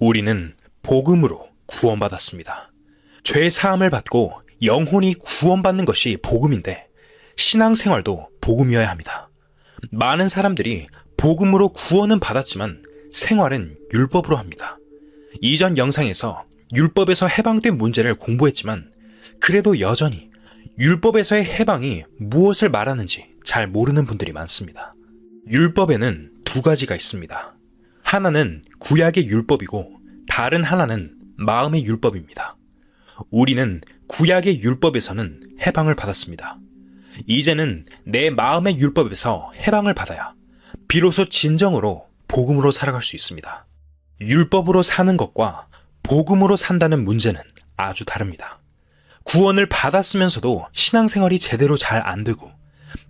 우리는 복음으로 구원받았습니다. 죄 사함을 받고 영혼이 구원받는 것이 복음인데 신앙생활도 복음이어야 합니다. 많은 사람들이 복음으로 구원은 받았지만 생활은 율법으로 합니다. 이전 영상에서 율법에서 해방된 문제를 공부했지만 그래도 여전히 율법에서의 해방이 무엇을 말하는지 잘 모르는 분들이 많습니다. 율법에는 두 가지가 있습니다. 하나는 구약의 율법이고 다른 하나는 마음의 율법입니다. 우리는 구약의 율법에서는 해방을 받았습니다. 이제는 내 마음의 율법에서 해방을 받아야 비로소 진정으로 복음으로 살아갈 수 있습니다. 율법으로 사는 것과 복음으로 산다는 문제는 아주 다릅니다. 구원을 받았으면서도 신앙생활이 제대로 잘 안 되고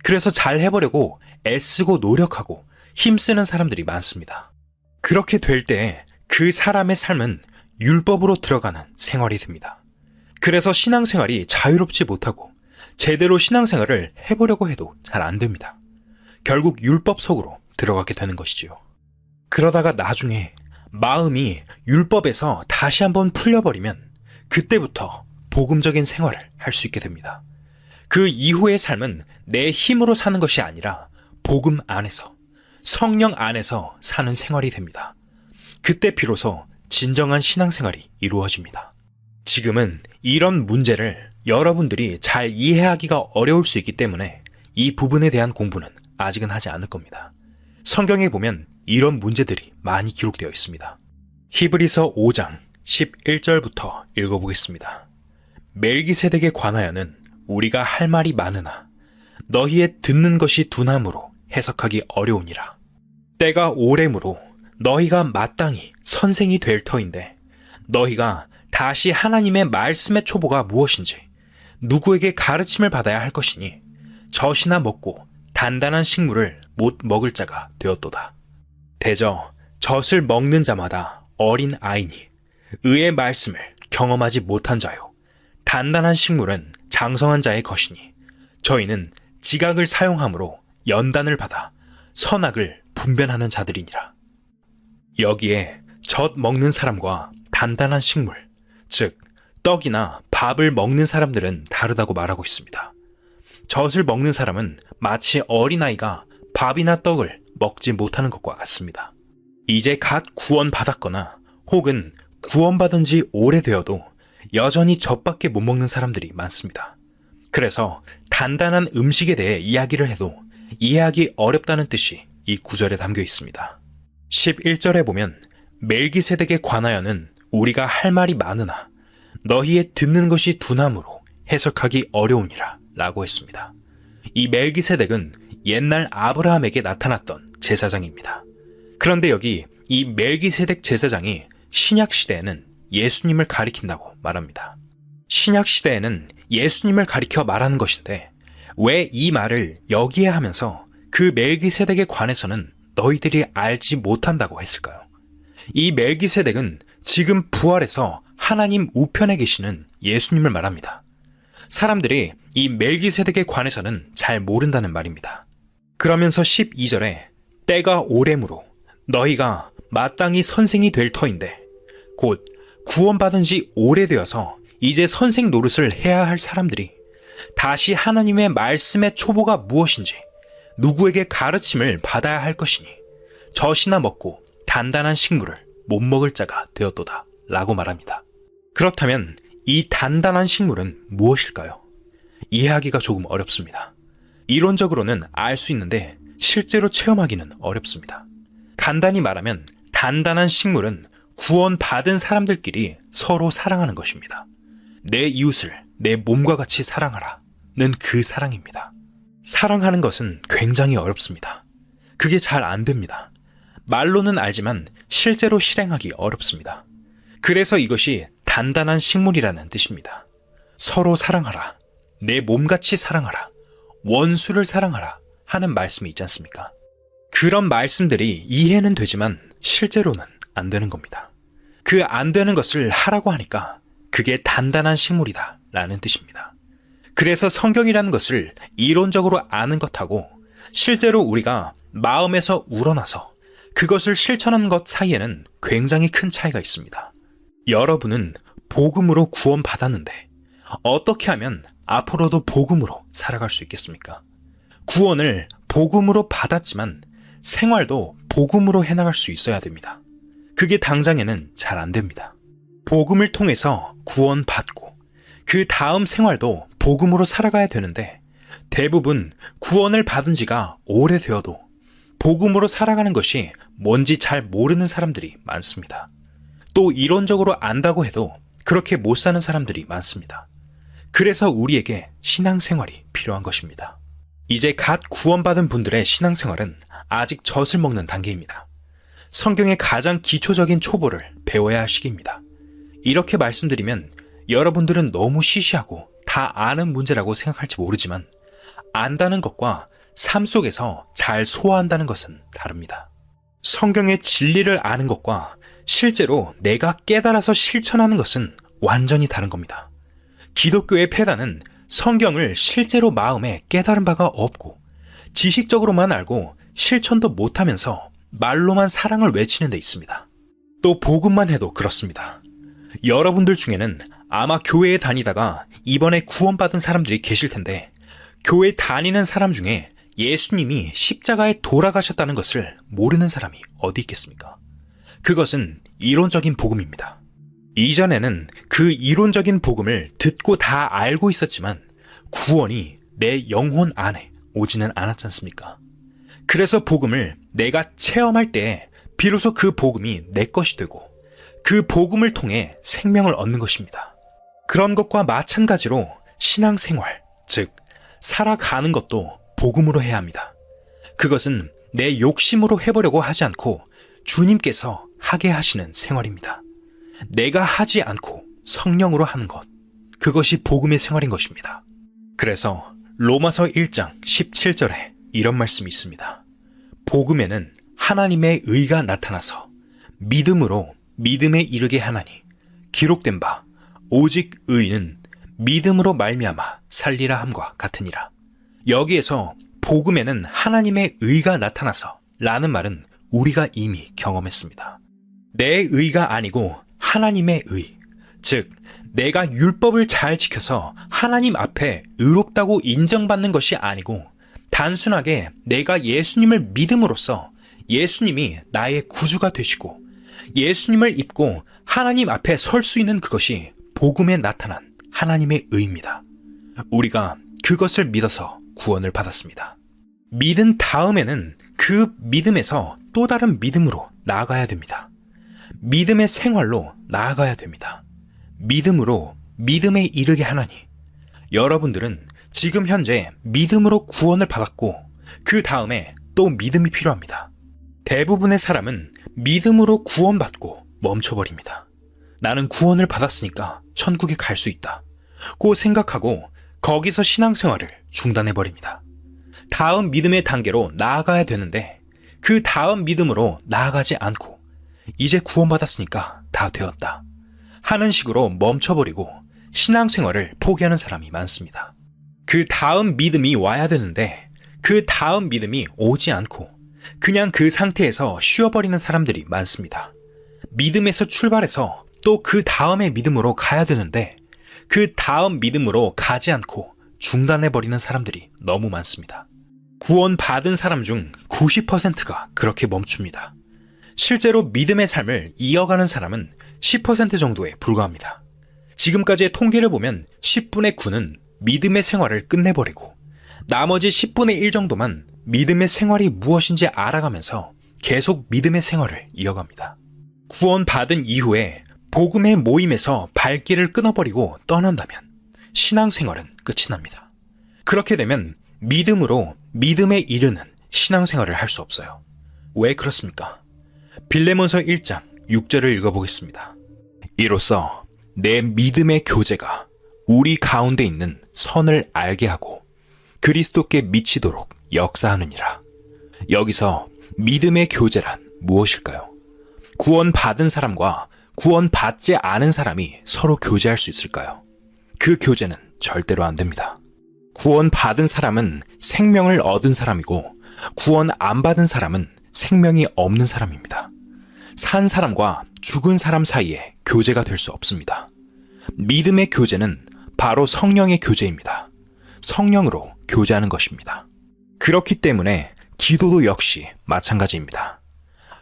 그래서 잘 해보려고 애쓰고 노력하고 힘쓰는 사람들이 많습니다. 그렇게 될 때 그 사람의 삶은 율법으로 들어가는 생활이 됩니다. 그래서 신앙생활이 자유롭지 못하고 제대로 신앙생활을 해보려고 해도 잘 안 됩니다. 결국 율법 속으로 들어가게 되는 것이지요. 그러다가 나중에 마음이 율법에서 다시 한번 풀려버리면 그때부터 복음적인 생활을 할 수 있게 됩니다. 그 이후의 삶은 내 힘으로 사는 것이 아니라 복음 안에서, 성령 안에서 사는 생활이 됩니다. 그때 비로소 진정한 신앙생활이 이루어집니다. 지금은 이런 문제를 여러분들이 잘 이해하기가 어려울 수 있기 때문에 이 부분에 대한 공부는 아직은 하지 않을 겁니다. 성경에 보면 이런 문제들이 많이 기록되어 있습니다. 히브리서 5장 11절부터 읽어보겠습니다. 멜기세덱에 관하여는 우리가 할 말이 많으나 너희의 듣는 것이 둔함으로 해석하기 어려우니라. 때가 오래므로 너희가 마땅히 선생이 될 터인데 너희가 다시 하나님의 말씀의 초보가 무엇인지 누구에게 가르침을 받아야 할 것이니 젖이나 먹고 단단한 식물을 못 먹을 자가 되었도다. 대저 젖을 먹는 자마다 어린 아이니 의의 말씀을 경험하지 못한 자요 단단한 식물은 장성한 자의 것이니 저희는 지각을 사용함으로 연단을 받아 선악을 분별하는 자들이니라. 여기에 젖 먹는 사람과 단단한 식물, 즉 떡이나 밥을 먹는 사람들은 다르다고 말하고 있습니다. 젖을 먹는 사람은 마치 어린아이가 밥이나 떡을 먹지 못하는 것과 같습니다. 이제 갓 구원받았거나 혹은 구원받은 지 오래되어도 여전히 젖밖에 못 먹는 사람들이 많습니다. 그래서 단단한 음식에 대해 이야기를 해도 이해하기 어렵다는 뜻이 이 구절에 담겨 있습니다. 11절에 보면 멜기세덱에 관하여는 우리가 할 말이 많으나 너희의 듣는 것이 둔함으로 해석하기 어려우니라 라고 했습니다. 이 멜기세덱은 옛날 아브라함에게 나타났던 제사장입니다. 그런데 여기 이 멜기세덱 제사장이 신약시대에는 예수님을 가리킨다고 말합니다. 신약시대에는 예수님을 가리켜 말하는 것인데 왜 이 말을 여기에 하면서 그 멜기세덱에 관해서는 너희들이 알지 못한다고 했을까요? 이 멜기세덱은 지금 부활해서 하나님 우편에 계시는 예수님을 말합니다. 사람들이 이 멜기세덱에 관해서는 잘 모른다는 말입니다. 그러면서 12절에 때가 오래므로 너희가 마땅히 선생이 될 터인데 곧 구원받은 지 오래되어서 이제 선생 노릇을 해야 할 사람들이 다시 하나님의 말씀의 초보가 무엇인지 누구에게 가르침을 받아야 할 것이니 젖이나 먹고 단단한 식물을 못 먹을 자가 되었도다 라고 말합니다. 그렇다면 이 단단한 식물은 무엇일까요? 이해하기가 조금 어렵습니다. 이론적으로는 알 수 있는데 실제로 체험하기는 어렵습니다. 간단히 말하면 단단한 식물은 구원받은 사람들끼리 서로 사랑하는 것입니다. 내 이웃을 내 몸과 같이 사랑하라는 그 사랑입니다. 사랑하는 것은 굉장히 어렵습니다. 그게 잘 안 됩니다. 말로는 알지만 실제로 실행하기 어렵습니다. 그래서 이것이 단단한 식물이라는 뜻입니다. 서로 사랑하라, 내 몸같이 사랑하라, 원수를 사랑하라 하는 말씀이 있지 않습니까? 그런 말씀들이 이해는 되지만 실제로는 안 되는 겁니다. 그 안 되는 것을 하라고 하니까 그게 단단한 식물이다 라는 뜻입니다. 그래서 성경이라는 것을 이론적으로 아는 것하고 실제로 우리가 마음에서 우러나서 그것을 실천하는 것 사이에는 굉장히 큰 차이가 있습니다. 여러분은 복음으로 구원받았는데 어떻게 하면 앞으로도 복음으로 살아갈 수 있겠습니까? 구원을 복음으로 받았지만 생활도 복음으로 해나갈 수 있어야 됩니다. 그게 당장에는 잘 안 됩니다. 복음을 통해서 구원받고 그 다음 생활도 복음으로 살아가야 되는데 대부분 구원을 받은 지가 오래되어도 복음으로 살아가는 것이 뭔지 잘 모르는 사람들이 많습니다. 또 이론적으로 안다고 해도 그렇게 못 사는 사람들이 많습니다. 그래서 우리에게 신앙생활이 필요한 것입니다. 이제 갓 구원받은 분들의 신앙생활은 아직 젖을 먹는 단계입니다. 성경의 가장 기초적인 초보를 배워야 할 시기입니다. 이렇게 말씀드리면 여러분들은 너무 시시하고 다 아는 문제라고 생각할지 모르지만 안다는 것과 삶 속에서 잘 소화한다는 것은 다릅니다. 성경의 진리를 아는 것과 실제로 내가 깨달아서 실천하는 것은 완전히 다른 겁니다. 기독교의 폐단은 성경을 실제로 마음에 깨달은 바가 없고 지식적으로만 알고 실천도 못하면서 말로만 사랑을 외치는 데 있습니다. 또 복음만 해도 그렇습니다. 여러분들 중에는 아마 교회에 다니다가 이번에 구원받은 사람들이 계실 텐데 교회 다니는 사람 중에 예수님이 십자가에 돌아가셨다는 것을 모르는 사람이 어디 있겠습니까? 그것은 이론적인 복음입니다. 이전에는 그 이론적인 복음을 듣고 다 알고 있었지만 구원이 내 영혼 안에 오지는 않았지 않습니까? 그래서 복음을 내가 체험할 때 비로소 그 복음이 내 것이 되고 그 복음을 통해 생명을 얻는 것입니다. 그런 것과 마찬가지로 신앙생활, 즉 살아가는 것도 복음으로 해야 합니다. 그것은 내 욕심으로 해보려고 하지 않고 주님께서 하게 하시는 생활입니다. 내가 하지 않고 성령으로 하는 것, 그것이 복음의 생활인 것입니다. 그래서 로마서 1장 17절에 이런 말씀이 있습니다. 복음에는 하나님의 의가 나타나서 믿음으로 믿음에 이르게 하나니 기록된 바 오직 의인은 믿음으로 말미암아 살리라 함과 같으니라. 여기에서 복음에는 하나님의 의가 나타나서 라는 말은 우리가 이미 경험했습니다. 내 의가 아니고 하나님의 의, 즉 내가 율법을 잘 지켜서 하나님 앞에 의롭다고 인정받는 것이 아니고 단순하게 내가 예수님을 믿음으로써 예수님이 나의 구주가 되시고 예수님을 입고 하나님 앞에 설 수 있는 그것이 복음에 나타난 하나님의 의입니다. 우리가 그것을 믿어서 구원을 받았습니다. 믿은 다음에는 그 믿음에서 또 다른 믿음으로 나아가야 됩니다. 믿음의 생활로 나아가야 됩니다. 믿음으로 믿음에 이르게 하나니 여러분들은 지금 현재 믿음으로 구원을 받았고 그 다음에 또 믿음이 필요합니다. 대부분의 사람은 믿음으로 구원받고 멈춰버립니다. 나는 구원을 받았으니까 천국에 갈 수 있다 고 생각하고 거기서 신앙생활을 중단해버립니다. 다음 믿음의 단계로 나아가야 되는데 그 다음 믿음으로 나아가지 않고 이제 구원받았으니까 다 되었다 하는 식으로 멈춰버리고 신앙생활을 포기하는 사람이 많습니다. 그 다음 믿음이 와야 되는데 그 다음 믿음이 오지 않고 그냥 그 상태에서 쉬어버리는 사람들이 많습니다. 믿음에서 출발해서 또 그 다음의 믿음으로 가야 되는데 그 다음 믿음으로 가지 않고 중단해버리는 사람들이 너무 많습니다. 구원받은 사람 중 90%가 그렇게 멈춥니다. 실제로 믿음의 삶을 이어가는 사람은 10% 정도에 불과합니다. 지금까지의 통계를 보면 10분의 9는 믿음의 생활을 끝내버리고 나머지 10분의 1 정도만 믿음의 생활이 무엇인지 알아가면서 계속 믿음의 생활을 이어갑니다. 구원받은 이후에 복음의 모임에서 발길을 끊어버리고 떠난다면 신앙생활은 끝이 납니다. 그렇게 되면 믿음으로 믿음에 이르는 신앙생활을 할 수 없어요. 왜 그렇습니까? 빌레몬서 1장 6절을 읽어보겠습니다. 이로써 내 믿음의 교제가 우리 가운데 있는 선을 알게 하고 그리스도께 미치도록 역사하느니라. 여기서 믿음의 교제란 무엇일까요? 구원받은 사람과 구원받지 않은 사람이 서로 교제할 수 있을까요? 그 교제는 절대로 안 됩니다. 구원받은 사람은 생명을 얻은 사람이고 구원 안 받은 사람은 생명이 없는 사람입니다. 산 사람과 죽은 사람 사이에 교제가 될 수 없습니다. 믿음의 교제는 바로 성령의 교제입니다. 성령으로 교제하는 것입니다. 그렇기 때문에 기도도 역시 마찬가지입니다.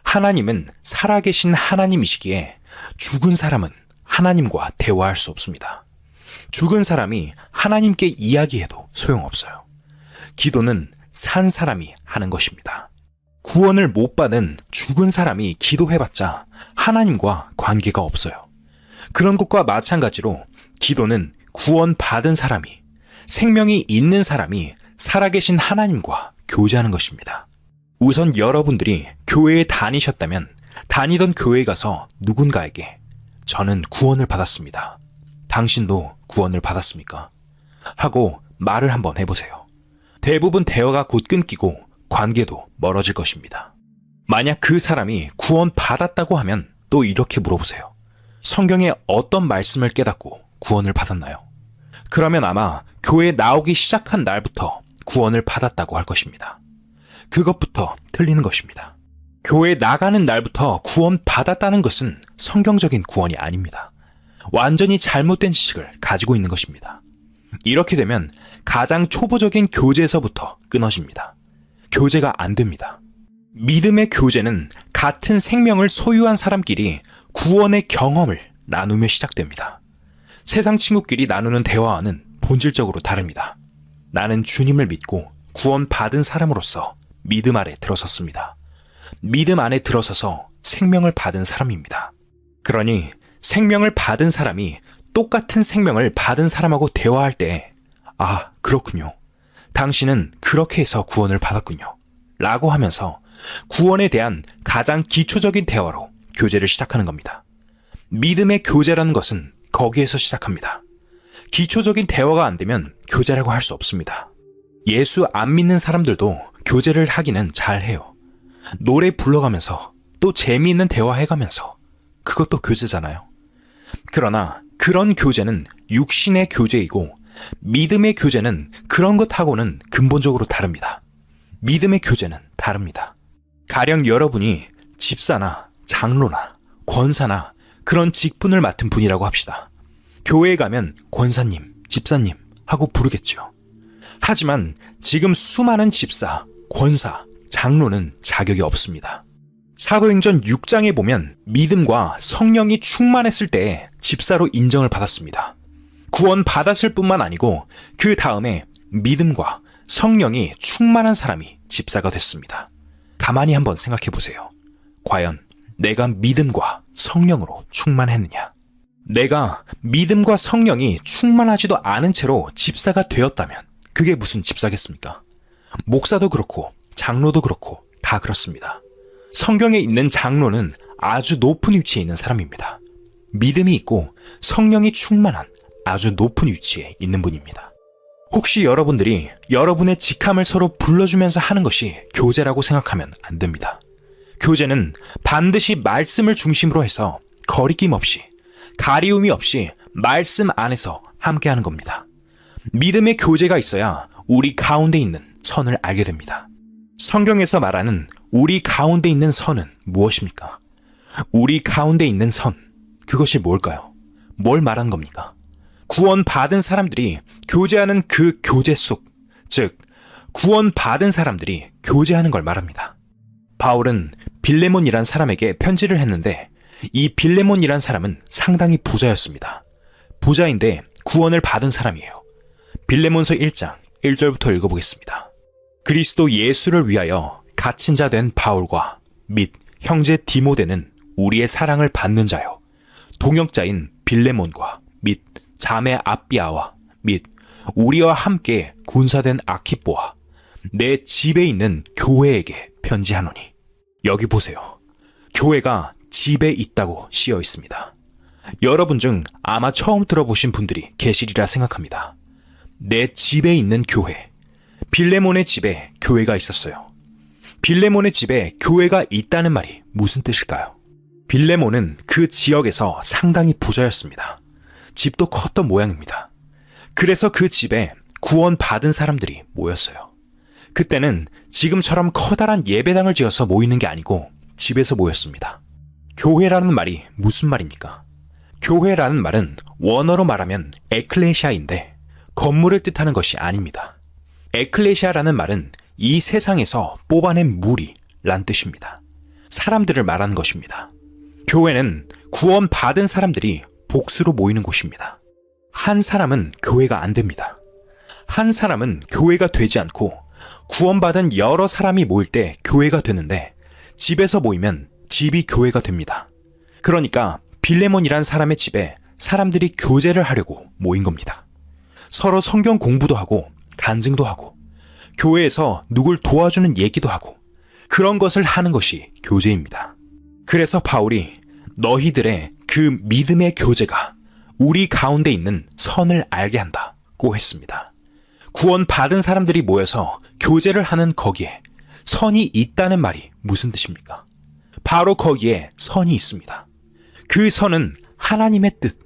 하나님은 살아계신 하나님이시기에 죽은 사람은 하나님과 대화할 수 없습니다. 죽은 사람이 하나님께 이야기해도 소용없어요. 기도는 산 사람이 하는 것입니다. 구원을 못 받은 죽은 사람이 기도해봤자 하나님과 관계가 없어요. 그런 것과 마찬가지로 기도는 구원 받은 사람이, 생명이 있는 사람이 살아계신 하나님과 교제하는 것입니다. 우선 여러분들이 교회에 다니셨다면 다니던 교회에 가서 누군가에게 저는 구원을 받았습니다. 당신도 구원을 받았습니까? 하고 말을 한번 해보세요. 대부분 대화가 곧 끊기고 관계도 멀어질 것입니다. 만약 그 사람이 구원 받았다고 하면 또 이렇게 물어보세요. 성경에 어떤 말씀을 깨닫고 구원을 받았나요? 그러면 아마 교회에 나오기 시작한 날부터 구원을 받았다고 할 것입니다. 그것부터 틀리는 것입니다. 교회에 나가는 날부터 구원 받았다는 것은 성경적인 구원이 아닙니다. 완전히 잘못된 지식을 가지고 있는 것입니다. 이렇게 되면 가장 초보적인 교제에서부터 끊어집니다. 교제가 안 됩니다. 믿음의 교제는 같은 생명을 소유한 사람끼리 구원의 경험을 나누며 시작됩니다. 세상 친구끼리 나누는 대화와는 본질적으로 다릅니다. 나는 주님을 믿고 구원받은 사람으로서 믿음 아래 들어섰습니다. 믿음 안에 들어서서 생명을 받은 사람입니다. 그러니 생명을 받은 사람이 똑같은 생명을 받은 사람하고 대화할 때 아, 그렇군요. 당신은 그렇게 해서 구원을 받았군요. 라고 하면서 구원에 대한 가장 기초적인 대화로 교제를 시작하는 겁니다. 믿음의 교제라는 것은 거기에서 시작합니다. 기초적인 대화가 안 되면 교제라고 할 수 없습니다. 예수 안 믿는 사람들도 교제를 하기는 잘해요. 노래 불러가면서 또 재미있는 대화해가면서 그것도 교제잖아요. 그러나 그런 교제는 육신의 교제이고 믿음의 교제는 그런 것하고는 근본적으로 다릅니다. 믿음의 교제는 다릅니다. 가령 여러분이 집사나 장로나 권사나 그런 직분을 맡은 분이라고 합시다. 교회에 가면 권사님, 집사님 하고 부르겠죠. 하지만 지금 수많은 집사, 권사, 장로는 자격이 없습니다. 사도행전 6장에 보면 믿음과 성령이 충만했을 때 집사로 인정을 받았습니다. 구원 받았을 뿐만 아니고 그 다음에 믿음과 성령이 충만한 사람이 집사가 됐습니다. 가만히 한번 생각해 보세요. 과연 내가 믿음과 성령으로 충만했느냐? 내가 믿음과 성령이 충만하지도 않은 채로 집사가 되었다면 그게 무슨 집사겠습니까? 목사도 그렇고 장로도 그렇고 다 그렇습니다. 성경에 있는 장로는 아주 높은 위치에 있는 사람입니다. 믿음이 있고 성령이 충만한 아주 높은 위치에 있는 분입니다. 혹시 여러분들이 여러분의 직함을 서로 불러주면서 하는 것이 교제라고 생각하면 안 됩니다. 교제는 반드시 말씀을 중심으로 해서 거리낌 없이, 가리움이 없이 말씀 안에서 함께하는 겁니다. 믿음의 교제가 있어야 우리 가운데 있는 선을 알게 됩니다. 성경에서 말하는 우리 가운데 있는 선은 무엇입니까? 우리 가운데 있는 선, 그것이 뭘까요? 뭘 말하는 겁니까? 구원받은 사람들이 교제하는 그 교제 속, 즉 구원받은 사람들이 교제하는 걸 말합니다. 바울은 빌레몬이란 사람에게 편지를 했는데 이 빌레몬이란 사람은 상당히 부자였습니다. 부자인데 구원을 받은 사람이에요. 빌레몬서 1장 1절부터 읽어보겠습니다. 그리스도 예수를 위하여 갇힌 자 된 바울과 및 형제 디모데는 우리의 사랑을 받는 자요 동역자인 빌레몬과 및 자매 아비아와 및 우리와 함께 군사된 아키뽀와 내 집에 있는 교회에게 편지하노니. 여기 보세요. 교회가 집에 있다고 씌어 있습니다. 여러분 중 아마 처음 들어보신 분들이 계시리라 생각합니다. 내 집에 있는 교회. 빌레몬의 집에 교회가 있었어요. 빌레몬의 집에 교회가 있다는 말이 무슨 뜻일까요? 빌레몬은 그 지역에서 상당히 부자였습니다. 집도 컸던 모양입니다. 그래서 그 집에 구원받은 사람들이 모였어요. 그때는 지금처럼 커다란 예배당을 지어서 모이는 게 아니고 집에서 모였습니다. 교회라는 말이 무슨 말입니까? 교회라는 말은 원어로 말하면 에클레시아인데 건물을 뜻하는 것이 아닙니다. 에클레시아라는 말은 이 세상에서 뽑아낸 무리란 뜻입니다. 사람들을 말하는 것입니다. 교회는 구원받은 사람들이 복수로 모이는 곳입니다. 한 사람은 교회가 안 됩니다. 한 사람은 교회가 되지 않고 구원받은 여러 사람이 모일 때 교회가 되는데 집에서 모이면 집이 교회가 됩니다. 그러니까 빌레몬이란 사람의 집에 사람들이 교제를 하려고 모인 겁니다. 서로 성경 공부도 하고 간증도 하고 교회에서 누굴 도와주는 얘기도 하고 그런 것을 하는 것이 교제입니다. 그래서 바울이 너희들의 그 믿음의 교제가 우리 가운데 있는 선을 알게 한다고 했습니다. 구원받은 사람들이 모여서 교제를 하는 거기에 선이 있다는 말이 무슨 뜻입니까? 바로 거기에 선이 있습니다. 그 선은 하나님의 뜻,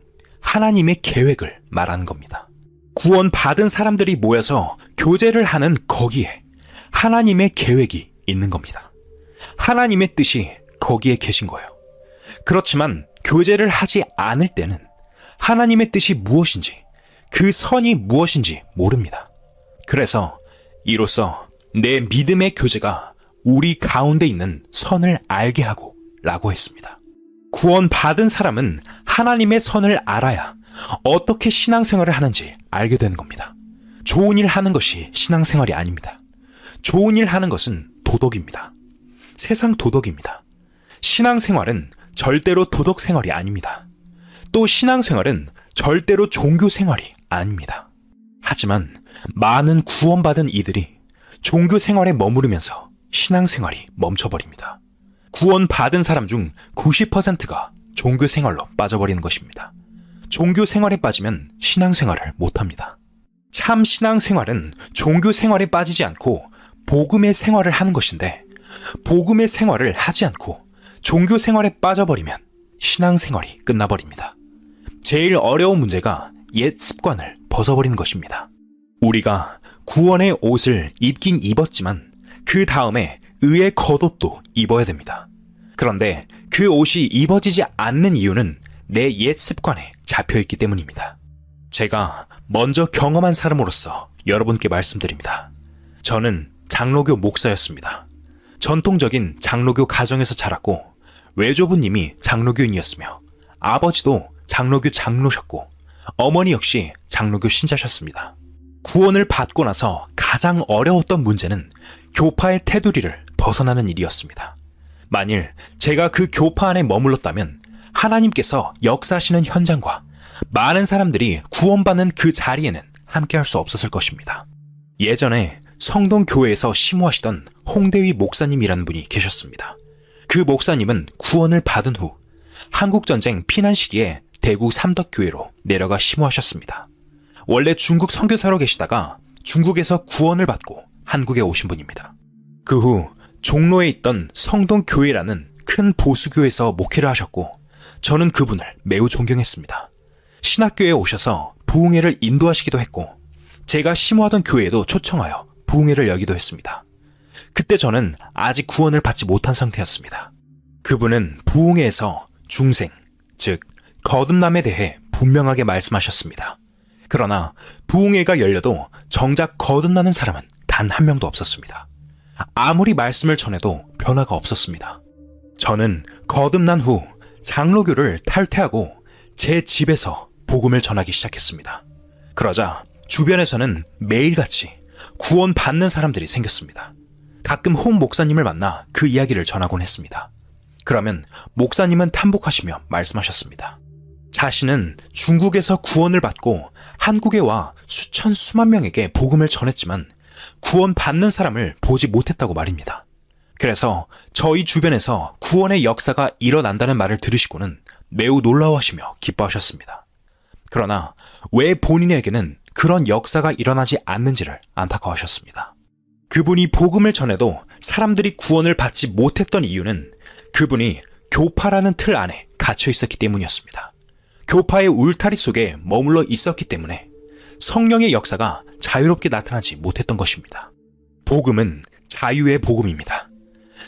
하나님의 계획을 말하는 겁니다. 구원받은 사람들이 모여서 교제를 하는 거기에 하나님의 계획이 있는 겁니다. 하나님의 뜻이 거기에 계신 거예요. 그렇지만 교제를 하지 않을 때는 하나님의 뜻이 무엇인지, 그 선이 무엇인지 모릅니다. 그래서 이로써 내 믿음의 교제가 우리 가운데 있는 선을 알게 하고 라고 했습니다. 구원받은 사람은 하나님의 선을 알아야 어떻게 신앙생활을 하는지 알게 되는 겁니다. 좋은 일 하는 것이 신앙생활이 아닙니다. 좋은 일 하는 것은 도덕입니다. 세상 도덕입니다. 신앙생활은 절대로 도덕생활이 아닙니다. 또 신앙생활은 절대로 종교생활이 아닙니다. 하지만 많은 구원받은 이들이 종교생활에 머무르면서 신앙생활이 멈춰버립니다. 구원받은 사람 중 90%가 종교생활로 빠져버리는 것입니다. 종교생활에 빠지면 신앙생활을 못합니다. 참 신앙생활은 종교생활에 빠지지 않고 복음의 생활을 하는 것인데 복음의 생활을 하지 않고 종교생활에 빠져버리면 신앙생활이 끝나버립니다. 제일 어려운 문제가 옛 습관을 벗어버리는 것입니다. 우리가 구원의 옷을 입긴 입었지만 그 다음에 의의 겉옷도 입어야 됩니다. 그런데 그 옷이 입어지지 않는 이유는 내 옛 습관에 잡혀있기 때문입니다. 제가 먼저 경험한 사람으로서 여러분께 말씀드립니다. 저는 장로교 목사였습니다. 전통적인 장로교 가정에서 자랐고 외조부님이 장로교인이었으며 아버지도 장로교 장로셨고 어머니 역시 장로교 신자셨습니다. 구원을 받고 나서 가장 어려웠던 문제는 교파의 테두리를 벗어나는 일이었습니다. 만일 제가 그 교파 안에 머물렀다면 하나님께서 역사하시는 현장과 많은 사람들이 구원받는 그 자리에는 함께할 수 없었을 것입니다. 예전에 성동교회에서 심호하시던 홍대위 목사님이라는 분이 계셨습니다. 그 목사님은 구원을 받은 후 한국전쟁 피난 시기에 대구 삼덕교회로 내려가 심호하셨습니다. 원래 중국 선교사로 계시다가 중국에서 구원을 받고 한국에 오신 분입니다. 그 후 종로에 있던 성동교회라는 큰 보수교회에서 목회를 하셨고 저는 그분을 매우 존경했습니다. 신학교에 오셔서 부흥회를 인도하시기도 했고 제가 심호하던 교회에도 초청하여 부흥회를 열기도 했습니다. 그때 저는 아직 구원을 받지 못한 상태였습니다. 그분은 부흥회에서 중생, 즉 거듭남에 대해 분명하게 말씀하셨습니다. 그러나 부흥회가 열려도 정작 거듭나는 사람은 단 한 명도 없었습니다. 아무리 말씀을 전해도 변화가 없었습니다. 저는 거듭난 후 장로교를 탈퇴하고 제 집에서 복음을 전하기 시작했습니다. 그러자 주변에서는 매일같이 구원받는 사람들이 생겼습니다. 가끔 홍 목사님을 만나 그 이야기를 전하곤 했습니다. 그러면 목사님은 탐복하시며 말씀하셨습니다. 자신은 중국에서 구원을 받고 한국에 와 수천 수만 명에게 복음을 전했지만 구원받는 사람을 보지 못했다고 말입니다. 그래서 저희 주변에서 구원의 역사가 일어난다는 말을 들으시고는 매우 놀라워하시며 기뻐하셨습니다. 그러나 왜 본인에게는 그런 역사가 일어나지 않는지를 안타까워하셨습니다. 그분이 복음을 전해도 사람들이 구원을 받지 못했던 이유는 그분이 교파라는 틀 안에 갇혀 있었기 때문이었습니다. 교파의 울타리 속에 머물러 있었기 때문에 성령의 역사가 자유롭게 나타나지 못했던 것입니다. 복음은 자유의 복음입니다.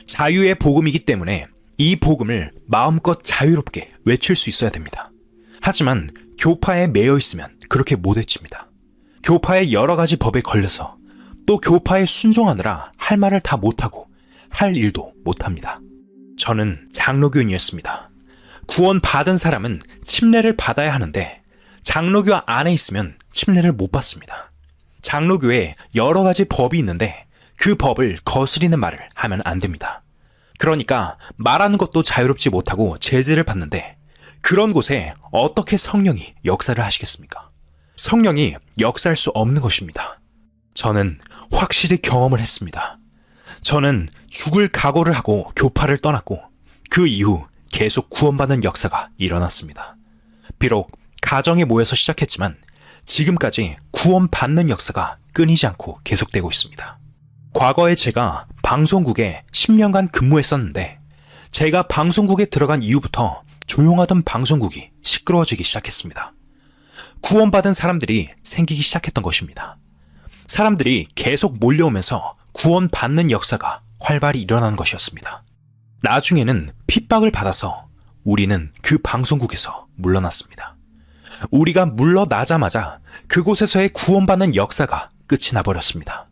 자유의 복음이기 때문에 이 복음을 마음껏 자유롭게 외칠 수 있어야 됩니다. 하지만 교파에 매여 있으면 그렇게 못 외칩니다. 교파의 여러 가지 법에 걸려서 또 교파에 순종하느라 할 말을 다 못하고 할 일도 못합니다. 저는 장로교인이었습니다. 구원 받은 사람은 침례를 받아야 하는데 장로교 안에 있으면 침례를 못 받습니다. 장로교에 여러 가지 법이 있는데 그 법을 거스리는 말을 하면 안 됩니다. 그러니까 말하는 것도 자유롭지 못하고 제재를 받는데 그런 곳에 어떻게 성령이 역사를 하시겠습니까? 성령이 역사할 수 없는 것입니다. 저는 확실히 경험을 했습니다. 저는 죽을 각오를 하고 교파를 떠났고 그 이후 계속 구원받는 역사가 일어났습니다. 비록 가정에 모여서 시작했지만 지금까지 구원받는 역사가 끊이지 않고 계속되고 있습니다. 과거에 제가 방송국에 10년간 근무했었는데 제가 방송국에 들어간 이후부터 조용하던 방송국이 시끄러워지기 시작했습니다. 구원받은 사람들이 생기기 시작했던 것입니다. 사람들이 계속 몰려오면서 구원받는 역사가 활발히 일어나는 것이었습니다. 나중에는 핍박을 받아서 우리는 그 방송국에서 물러났습니다. 우리가 물러나자마자 그곳에서의 구원받는 역사가 끝이 나버렸습니다.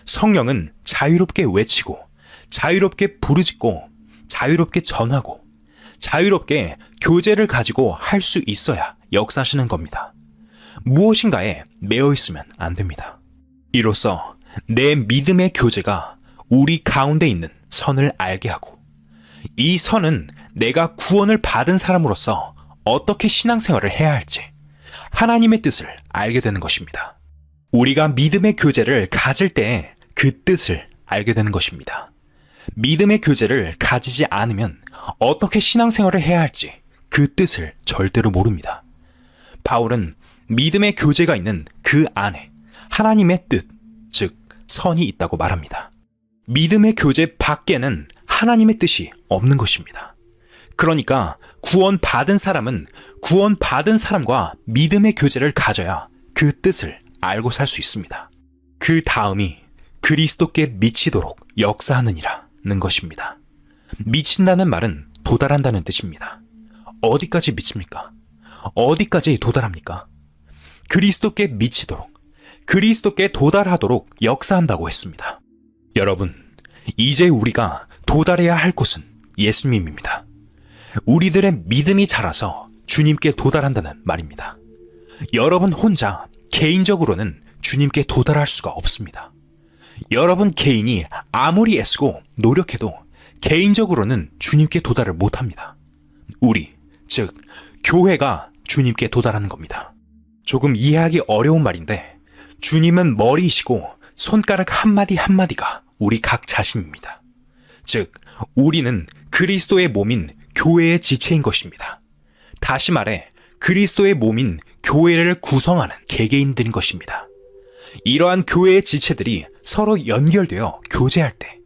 성령은 자유롭게 외치고 자유롭게 부르짖고 자유롭게 전하고 자유롭게 교제를 가지고 할 수 있어야 역사하시는 겁니다. 무엇인가에 매여 있으면 안 됩니다. 이로써 내 믿음의 교제가 우리 가운데 있는 선을 알게 하고 이 선은 내가 구원을 받은 사람으로서 어떻게 신앙생활을 해야 할지 하나님의 뜻을 알게 되는 것입니다. 우리가 믿음의 교제를 가질 때 그 뜻을 알게 되는 것입니다. 믿음의 교제를 가지지 않으면 어떻게 신앙생활을 해야 할지 그 뜻을 절대로 모릅니다. 바울은 믿음의 교제가 있는 그 안에 하나님의 뜻, 즉 선이 있다고 말합니다. 믿음의 교제 밖에는 하나님의 뜻이 없는 것입니다. 그러니까 구원받은 사람은 구원받은 사람과 믿음의 교제를 가져야 그 뜻을 알고 살 수 있습니다. 그 다음이 그리스도께 미치도록 역사하느니라는 것입니다. 미친다는 말은 도달한다는 뜻입니다. 어디까지 미칩니까? 어디까지 도달합니까? 그리스도께 미치도록, 그리스도께 도달하도록 역사한다고 했습니다. 여러분, 이제 우리가 도달해야 할 곳은 예수님입니다. 우리들의 믿음이 자라서 주님께 도달한다는 말입니다. 여러분 혼자 개인적으로는 주님께 도달할 수가 없습니다. 여러분 개인이 아무리 애쓰고 노력해도 개인적으로는 주님께 도달을 못합니다. 우리, 즉 교회가 주님께 도달하는 겁니다. 조금 이해하기 어려운 말인데 주님은 머리이시고 손가락 한마디 한마디가 우리 각 자신입니다. 즉 우리는 그리스도의 몸인 교회의 지체인 것입니다. 다시 말해 그리스도의 몸인 교회를 구성하는 개개인들인 것입니다. 이러한 교회의 지체들이 서로 연결되어 교제할 때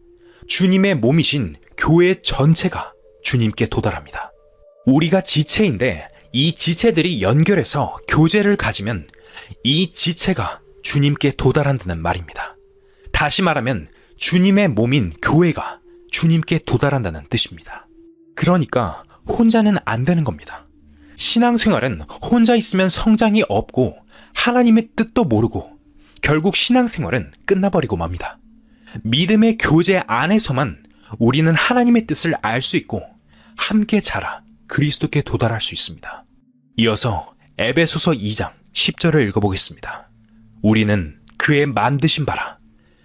주님의 몸이신 교회 전체가 주님께 도달합니다. 우리가 지체인데 이 지체들이 연결해서 교제를 가지면 이 지체가 주님께 도달한다는 말입니다. 다시 말하면 주님의 몸인 교회가 주님께 도달한다는 뜻입니다. 그러니까 혼자는 안 되는 겁니다. 신앙생활은 혼자 있으면 성장이 없고 하나님의 뜻도 모르고 결국 신앙생활은 끝나버리고 맙니다. 믿음의 교제 안에서만 우리는 하나님의 뜻을 알 수 있고 함께 자라 그리스도께 도달할 수 있습니다. 이어서 에베소서 2장 10절을 읽어보겠습니다. 우리는 그의 만드신 바라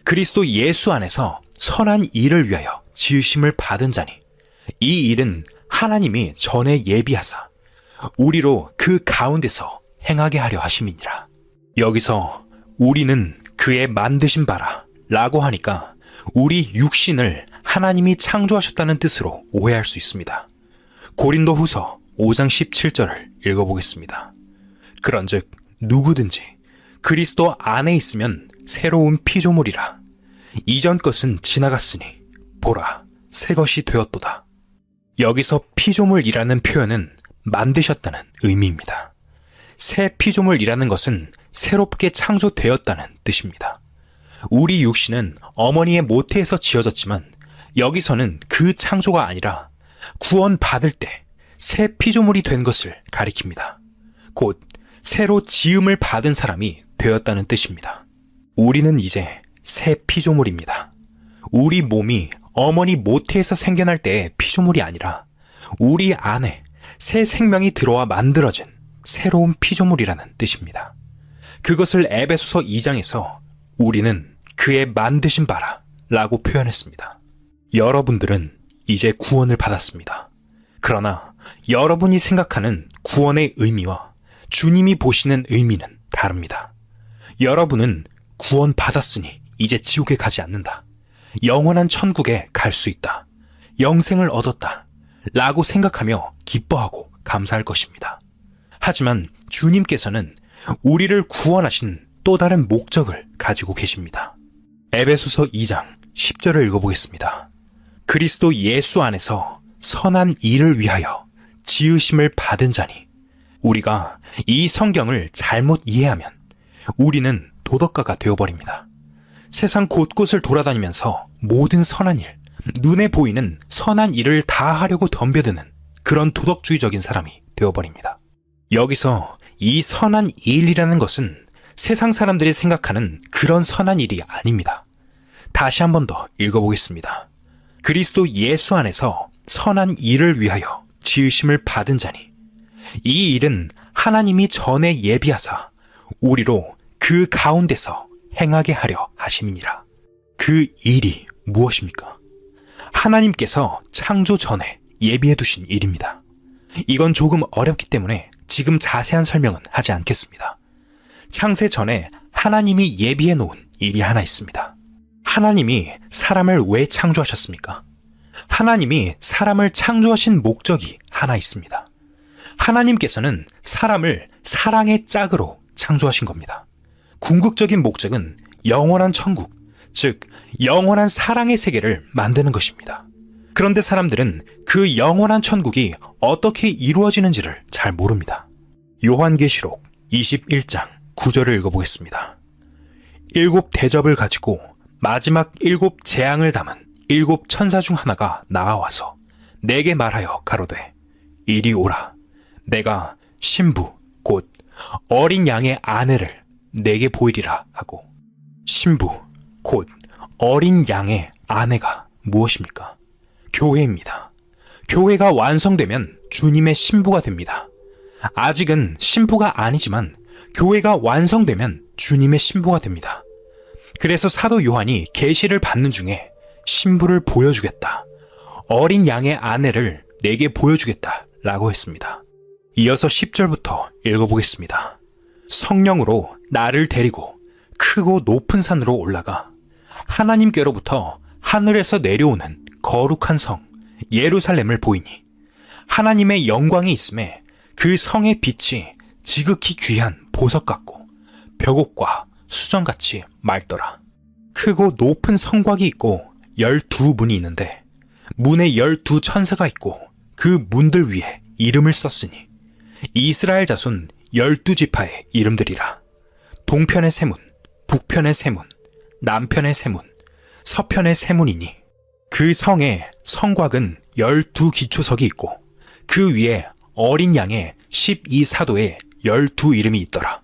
그리스도 예수 안에서 선한 일을 위하여 지으심을 받은 자니 이 일은 하나님이 전에 예비하사 우리로 그 가운데서 행하게 하려 하심이니라. 여기서 우리는 그의 만드신 바라 라고 하니까 우리 육신을 하나님이 창조하셨다는 뜻으로 오해할 수 있습니다. 고린도 후서 5장 17절을 읽어보겠습니다. 그런즉 누구든지 그리스도 안에 있으면 새로운 피조물이라. 이전 것은 지나갔으니 보라 새 것이 되었도다. 여기서 피조물이라는 표현은 만드셨다는 의미입니다. 새 피조물이라는 것은 새롭게 창조되었다는 뜻입니다. 우리 육신은 어머니의 모태에서 지어졌지만 여기서는 그 창조가 아니라 구원받을 때 새 피조물이 된 것을 가리킵니다. 곧 새로 지음을 받은 사람이 되었다는 뜻입니다. 우리는 이제 새 피조물입니다. 우리 몸이 어머니 모태에서 생겨날 때의 피조물이 아니라 우리 안에 새 생명이 들어와 만들어진 새로운 피조물이라는 뜻입니다. 그것을 에베소서 2장에서 우리는 그의 만드신 바라 라고 표현했습니다. 여러분들은 이제 구원을 받았습니다. 그러나 여러분이 생각하는 구원의 의미와 주님이 보시는 의미는 다릅니다. 여러분은 구원받았으니 이제 지옥에 가지 않는다. 영원한 천국에 갈 수 있다. 영생을 얻었다. 라고 생각하며 기뻐하고 감사할 것입니다. 하지만 주님께서는 우리를 구원하신 또 다른 목적을 가지고 계십니다. 에베소서 2장 10절을 읽어보겠습니다. 그리스도 예수 안에서 선한 일을 위하여 지으심을 받은 자니 우리가 이 성경을 잘못 이해하면 우리는 도덕가가 되어버립니다. 세상 곳곳을 돌아다니면서 모든 선한 일, 눈에 보이는 선한 일을 다 하려고 덤벼드는 그런 도덕주의적인 사람이 되어버립니다. 여기서 이 선한 일이라는 것은 세상 사람들이 생각하는 그런 선한 일이 아닙니다. 다시 한 번 더 읽어보겠습니다. 그리스도 예수 안에서 선한 일을 위하여 지으심을 받은 자니 이 일은 하나님이 전에 예비하사 우리로 그 가운데서 행하게 하려 하심이니라. 그 일이 무엇입니까? 하나님께서 창조 전에 예비해 두신 일입니다. 이건 조금 어렵기 때문에 지금 자세한 설명은 하지 않겠습니다. 창세 전에 하나님이 예비해 놓은 일이 하나 있습니다. 하나님이 사람을 왜 창조하셨습니까? 하나님이 사람을 창조하신 목적이 하나 있습니다. 하나님께서는 사람을 사랑의 짝으로 창조하신 겁니다. 궁극적인 목적은 영원한 천국, 즉 영원한 사랑의 세계를 만드는 것입니다. 그런데 사람들은 그 영원한 천국이 어떻게 이루어지는지를 잘 모릅니다. 요한계시록 21장 9절을 읽어보겠습니다. 7 대접을 가지고 마지막 7 재앙을 담은 7 천사 중 하나가 나아와서 내게 말하여 가로되 이리 오라. 내가 신부 곧 어린 양의 아내를 내게 보이리라 하고. 신부 곧 어린 양의 아내가 무엇입니까? 교회입니다. 교회가 완성되면 주님의 신부가 됩니다. 아직은 신부가 아니지만 교회가 완성되면 주님의 신부가 됩니다. 그래서 사도 요한이 계시를 받는 중에 신부를 보여주겠다, 어린 양의 아내를 내게 보여주겠다 라고 했습니다. 이어서 10절부터 읽어보겠습니다. 성령으로 나를 데리고 크고 높은 산으로 올라가 하나님께로부터 하늘에서 내려오는 거룩한 성 예루살렘을 보이니 하나님의 영광이 있음에 그 성의 빛이 지극히 귀한 보석 같고 벽옥과 수정같이 맑더라. 크고 높은 성곽이 있고 12문이 있는데 문에 12 천사가 있고 그 문들 위에 이름을 썼으니 이스라엘 자손 12지파의 이름들이라. 동편의 세 문, 북편의 세 문, 남편의 세 문, 서편의 세 문이니 그 성에 성곽은 12 기초석이 있고 그 위에 어린 양의 12사도의 12 이름이 있더라.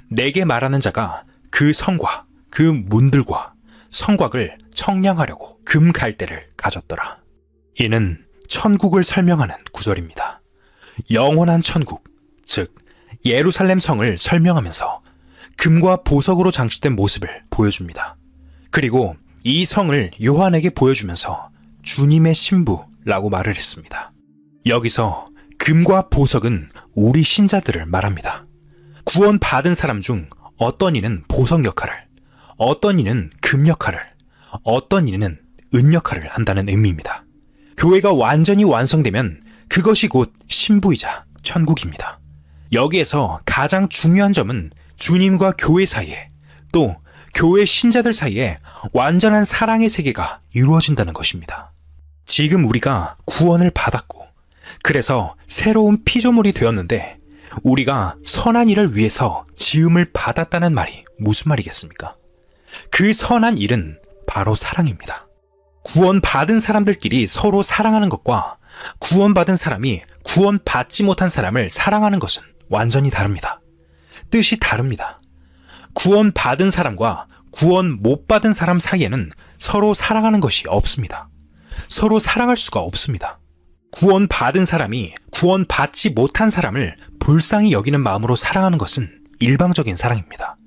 내게 말하는 자가 그 성과 그 문들과 성곽을 청량하려고 금 갈대를 가졌더라. 이는 천국을 설명하는 구절입니다. 영원한 천국, 즉 예루살렘 성을 설명하면서 금과 보석으로 장식된 모습을 보여줍니다. 그리고 이 성을 요한에게 보여주면서 주님의 신부라고 말을 했습니다. 여기서 금과 보석은 우리 신자들을 말합니다. 구원받은 사람 중 어떤 이는 보석 역할을, 어떤 이는 금 역할을, 어떤 이는 은 역할을 한다는 의미입니다. 교회가 완전히 완성되면 그것이 곧 신부이자 천국입니다. 여기에서 가장 중요한 점은 주님과 교회 사이에, 또 교회 신자들 사이에 완전한 사랑의 세계가 이루어진다는 것입니다. 지금 우리가 구원을 받았고 그래서 새로운 피조물이 되었는데 우리가 선한 일을 위해서 지음을 받았다는 말이 무슨 말이겠습니까? 그 선한 일은 바로 사랑입니다. 구원받은 사람들끼리 서로 사랑하는 것과 구원받은 사람이 구원받지 못한 사람을 사랑하는 것은 완전히 다릅니다. 뜻이 다릅니다. 구원받은 사람과 구원 못 받은 사람 사이에는 서로 사랑하는 것이 없습니다. 서로 사랑할 수가 없습니다. 구원받은 사람이 구원받지 못한 사람을 불쌍히 여기는 마음으로 사랑하는 것은 일방적인 사랑입니다.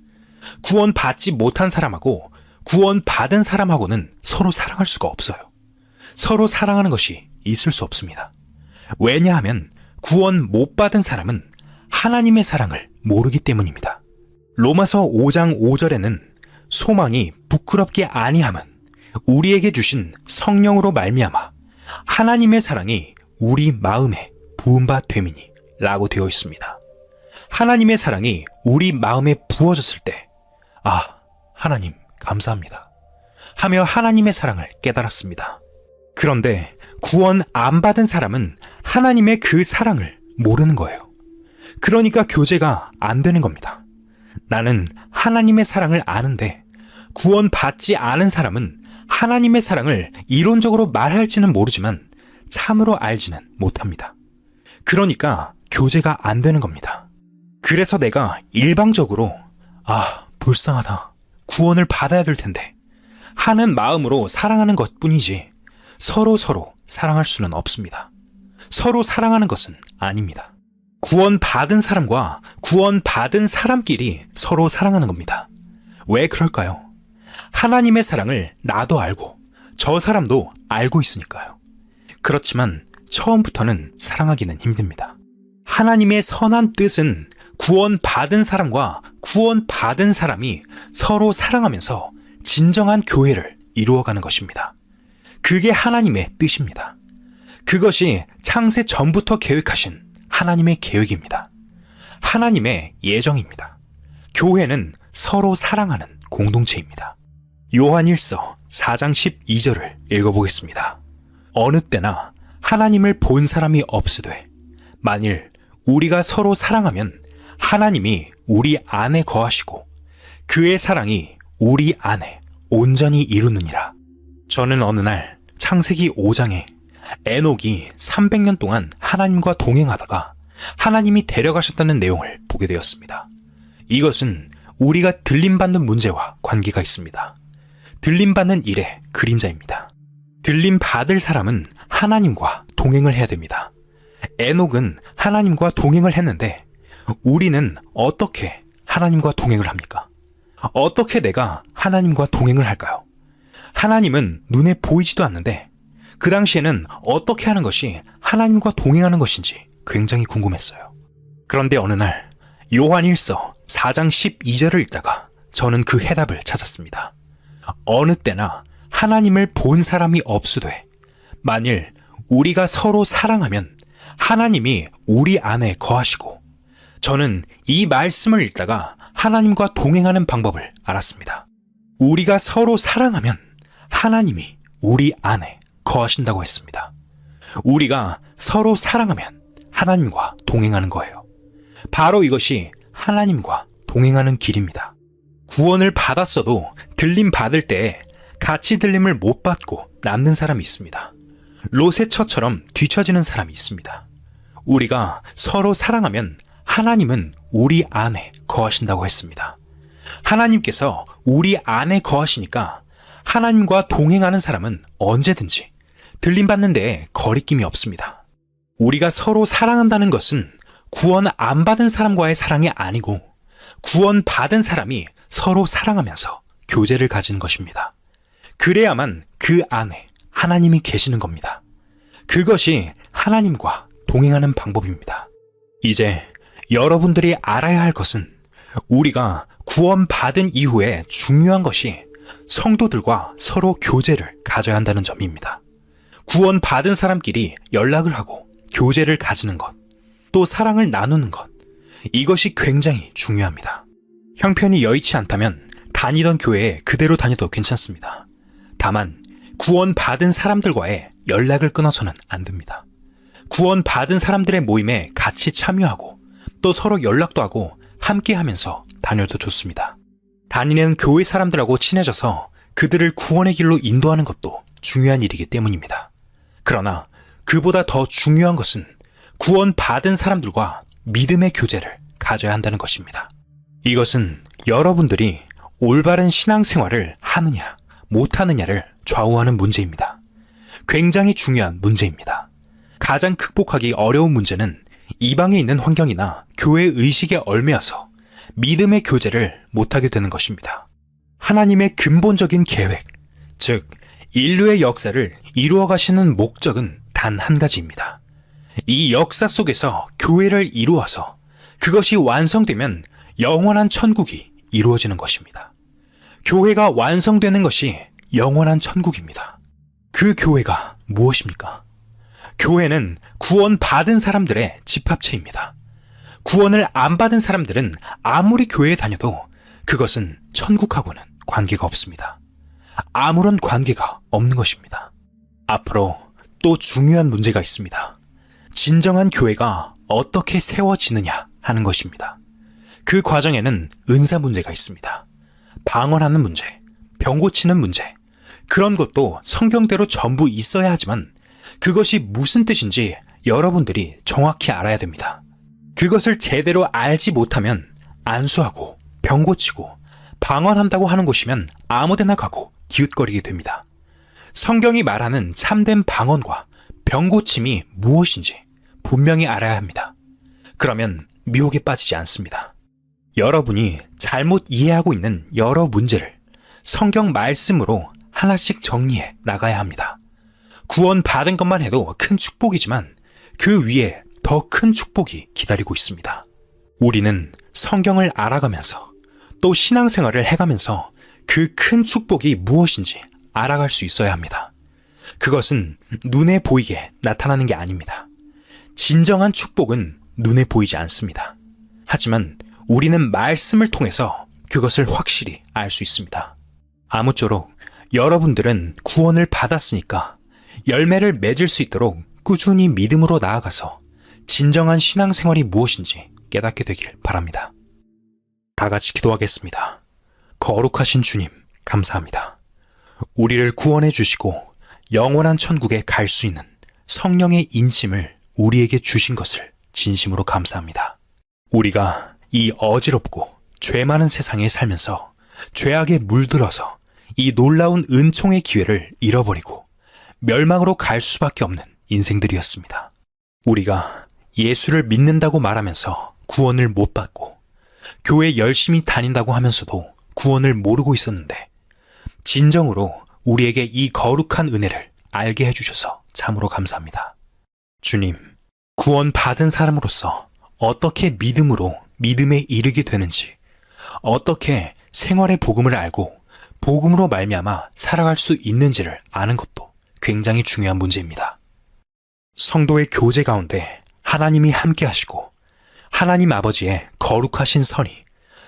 구원받지 못한 사람하고 구원받은 사람하고는 서로 사랑할 수가 없어요. 서로 사랑하는 것이 있을 수 없습니다. 왜냐하면 구원 못 받은 사람은 하나님의 사랑을 모르기 때문입니다. 로마서 5장 5절에는 소망이 부끄럽게 아니함은 우리에게 주신 성령으로 말미암아 하나님의 사랑이 우리 마음에 부은 바 됨이니 라고 되어 있습니다. 하나님의 사랑이 우리 마음에 부어졌을 때 하나님 감사합니다 하며 하나님의 사랑을 깨달았습니다. 그런데 구원 안 받은 사람은 하나님의 그 사랑을 모르는 거예요. 그러니까 교제가 안 되는 겁니다. 나는 하나님의 사랑을 아는데 구원받지 않은 사람은 하나님의 사랑을 이론적으로 말할지는 모르지만 참으로 알지는 못합니다. 그러니까 교제가 안 되는 겁니다. 그래서 내가 일방적으로 불쌍하다, 구원을 받아야 될 텐데 하는 마음으로 사랑하는 것뿐이지 서로 사랑할 수는 없습니다. 서로 사랑하는 것은 아닙니다. 구원받은 사람과 구원받은 사람끼리 서로 사랑하는 겁니다. 왜 그럴까요? 하나님의 사랑을 나도 알고 저 사람도 알고 있으니까요. 그렇지만 처음부터는 사랑하기는 힘듭니다. 하나님의 선한 뜻은 구원받은 사람과 구원받은 사람이 서로 사랑하면서 진정한 교회를 이루어가는 것입니다. 그게 하나님의 뜻입니다. 그것이 창세 전부터 계획하신 하나님의 계획입니다. 하나님의 예정입니다. 교회는 서로 사랑하는 공동체입니다. 요한일서 4장 12절을 읽어보겠습니다. 어느 때나 하나님을 본 사람이 없으되 만일 우리가 서로 사랑하면 하나님이 우리 안에 거하시고 그의 사랑이 우리 안에 온전히 이루느니라. 저는 어느 날 창세기 5장에 에녹이 300년 동안 하나님과 동행하다가 하나님이 데려가셨다는 내용을 보게 되었습니다. 이것은 우리가 들림받는 문제와 관계가 있습니다. 들림받는 일의 그림자입니다. 들림받을 사람은 하나님과 동행을 해야 됩니다. 에녹은 하나님과 동행을 했는데 우리는 어떻게 하나님과 동행을 합니까? 어떻게 내가 하나님과 동행을 할까요? 하나님은 눈에 보이지도 않는데 그 당시에는 어떻게 하는 것이 하나님과 동행하는 것인지 굉장히 궁금했어요. 그런데 어느 날 요한일서 4장 12절을 읽다가 저는 그 해답을 찾았습니다. 어느 때나 하나님을 본 사람이 없으되 만일 우리가 서로 사랑하면 하나님이 우리 안에 거하시고, 저는 이 말씀을 읽다가 하나님과 동행하는 방법을 알았습니다. 우리가 서로 사랑하면 하나님이 우리 안에 거하신다고 했습니다. 우리가 서로 사랑하면 하나님과 동행하는 거예요. 바로 이것이 하나님과 동행하는 길입니다. 구원을 받았어도 들림 받을 때에 같이 들림을 못 받고 남는 사람이 있습니다. 롯의 처처럼 뒤처지는 사람이 있습니다. 우리가 서로 사랑하면 하나님은 우리 안에 거하신다고 했습니다. 하나님께서 우리 안에 거하시니까 하나님과 동행하는 사람은 언제든지 들림받는 데에 거리낌이 없습니다. 우리가 서로 사랑한다는 것은 구원 안 받은 사람과의 사랑이 아니고 구원 받은 사람이 서로 사랑하면서 교제를 가지는 것입니다. 그래야만 그 안에 하나님이 계시는 겁니다. 그것이 하나님과 동행하는 방법입니다. 이제 여러분들이 알아야 할 것은 우리가 구원받은 이후에 중요한 것이 성도들과 서로 교제를 가져야 한다는 점입니다. 구원받은 사람끼리 연락을 하고 교제를 가지는 것, 또 사랑을 나누는 것, 이것이 굉장히 중요합니다. 형편이 여의치 않다면 다니던 교회에 그대로 다녀도 괜찮습니다. 다만 구원받은 사람들과의 연락을 끊어서는 안 됩니다. 구원받은 사람들의 모임에 같이 참여하고 또 서로 연락도 하고 함께 하면서 다녀도 좋습니다. 다니는 교회 사람들하고 친해져서 그들을 구원의 길로 인도하는 것도 중요한 일이기 때문입니다. 그러나 그보다 더 중요한 것은 구원받은 사람들과 믿음의 교제를 가져야 한다는 것입니다. 이것은 여러분들이 올바른 신앙생활을 하느냐 못하느냐를 좌우하는 문제입니다. 굉장히 중요한 문제입니다. 가장 극복하기 어려운 문제는 이방에 있는 환경이나 교회 의식에 얽매여서 믿음의 교제를 못하게 되는 것입니다. 하나님의 근본적인 계획, 즉 인류의 역사를 이루어 가시는 목적은 단 한 가지입니다. 이 역사 속에서 교회를 이루어서 그것이 완성되면 영원한 천국이 이루어지는 것입니다. 교회가 완성되는 것이 영원한 천국입니다. 그 교회가 무엇입니까? 교회는 구원받은 사람들의 집합체입니다. 구원을 안 받은 사람들은 아무리 교회에 다녀도 그것은 천국하고는 관계가 없습니다. 아무런 관계가 없는 것입니다. 앞으로 또 중요한 문제가 있습니다. 진정한 교회가 어떻게 세워지느냐 하는 것입니다. 그 과정에는 은사 문제가 있습니다. 방언하는 문제, 병 고치는 문제, 그런 것도 성경대로 전부 있어야 하지만 그것이 무슨 뜻인지 여러분들이 정확히 알아야 됩니다. 그것을 제대로 알지 못하면 안수하고 병 고치고 방언한다고 하는 곳이면 아무데나 가고 기웃거리게 됩니다. 성경이 말하는 참된 방언과 병 고침이 무엇인지 분명히 알아야 합니다. 그러면 미혹에 빠지지 않습니다. 여러분이 잘못 이해하고 있는 여러 문제를 성경 말씀으로 하나씩 정리해 나가야 합니다. 구원받은 것만 해도 큰 축복이지만 그 위에 더 큰 축복이 기다리고 있습니다. 우리는 성경을 알아가면서 또 신앙생활을 해가면서 그 큰 축복이 무엇인지 알아갈 수 있어야 합니다. 그것은 눈에 보이게 나타나는 게 아닙니다. 진정한 축복은 눈에 보이지 않습니다. 하지만 우리는 말씀을 통해서 그것을 확실히 알 수 있습니다. 아무쪼록 여러분들은 구원을 받았으니까 열매를 맺을 수 있도록 꾸준히 믿음으로 나아가서 진정한 신앙생활이 무엇인지 깨닫게 되길 바랍니다. 다 같이 기도하겠습니다. 거룩하신 주님, 감사합니다. 우리를 구원해 주시고 영원한 천국에 갈 수 있는 성령의 인침을 우리에게 주신 것을 진심으로 감사합니다. 우리가 이 어지럽고 죄 많은 세상에 살면서 죄악에 물들어서 이 놀라운 은총의 기회를 잃어버리고 멸망으로 갈 수밖에 없는 인생들이었습니다. 우리가 예수를 믿는다고 말하면서 구원을 못 받고 교회 열심히 다닌다고 하면서도 구원을 모르고 있었는데 진정으로 우리에게 이 거룩한 은혜를 알게 해주셔서 참으로 감사합니다. 주님, 구원 받은 사람으로서 어떻게 믿음으로 믿음에 이르게 되는지, 어떻게 생활의 복음을 알고 복음으로 말미암아 살아갈 수 있는지를 아는 것도 굉장히 중요한 문제입니다. 성도의 교제 가운데 하나님이 함께 하시고 하나님 아버지의 거룩하신 선이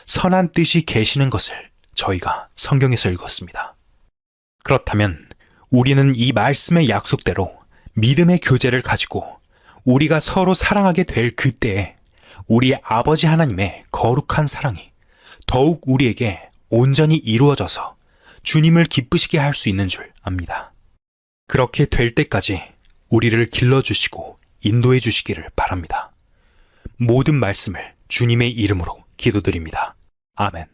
선한 뜻이 계시는 것을 저희가 성경에서 읽었습니다. 그렇다면 우리는 이 말씀의 약속대로 믿음의 교제를 가지고 우리가 서로 사랑하게 될 그때에 우리 아버지 하나님의 거룩한 사랑이 더욱 우리에게 온전히 이루어져서 주님을 기쁘시게 할 수 있는 줄 압니다. 그렇게 될 때까지 우리를 길러주시고 인도해 주시기를 바랍니다. 모든 말씀을 주님의 이름으로 기도드립니다. 아멘.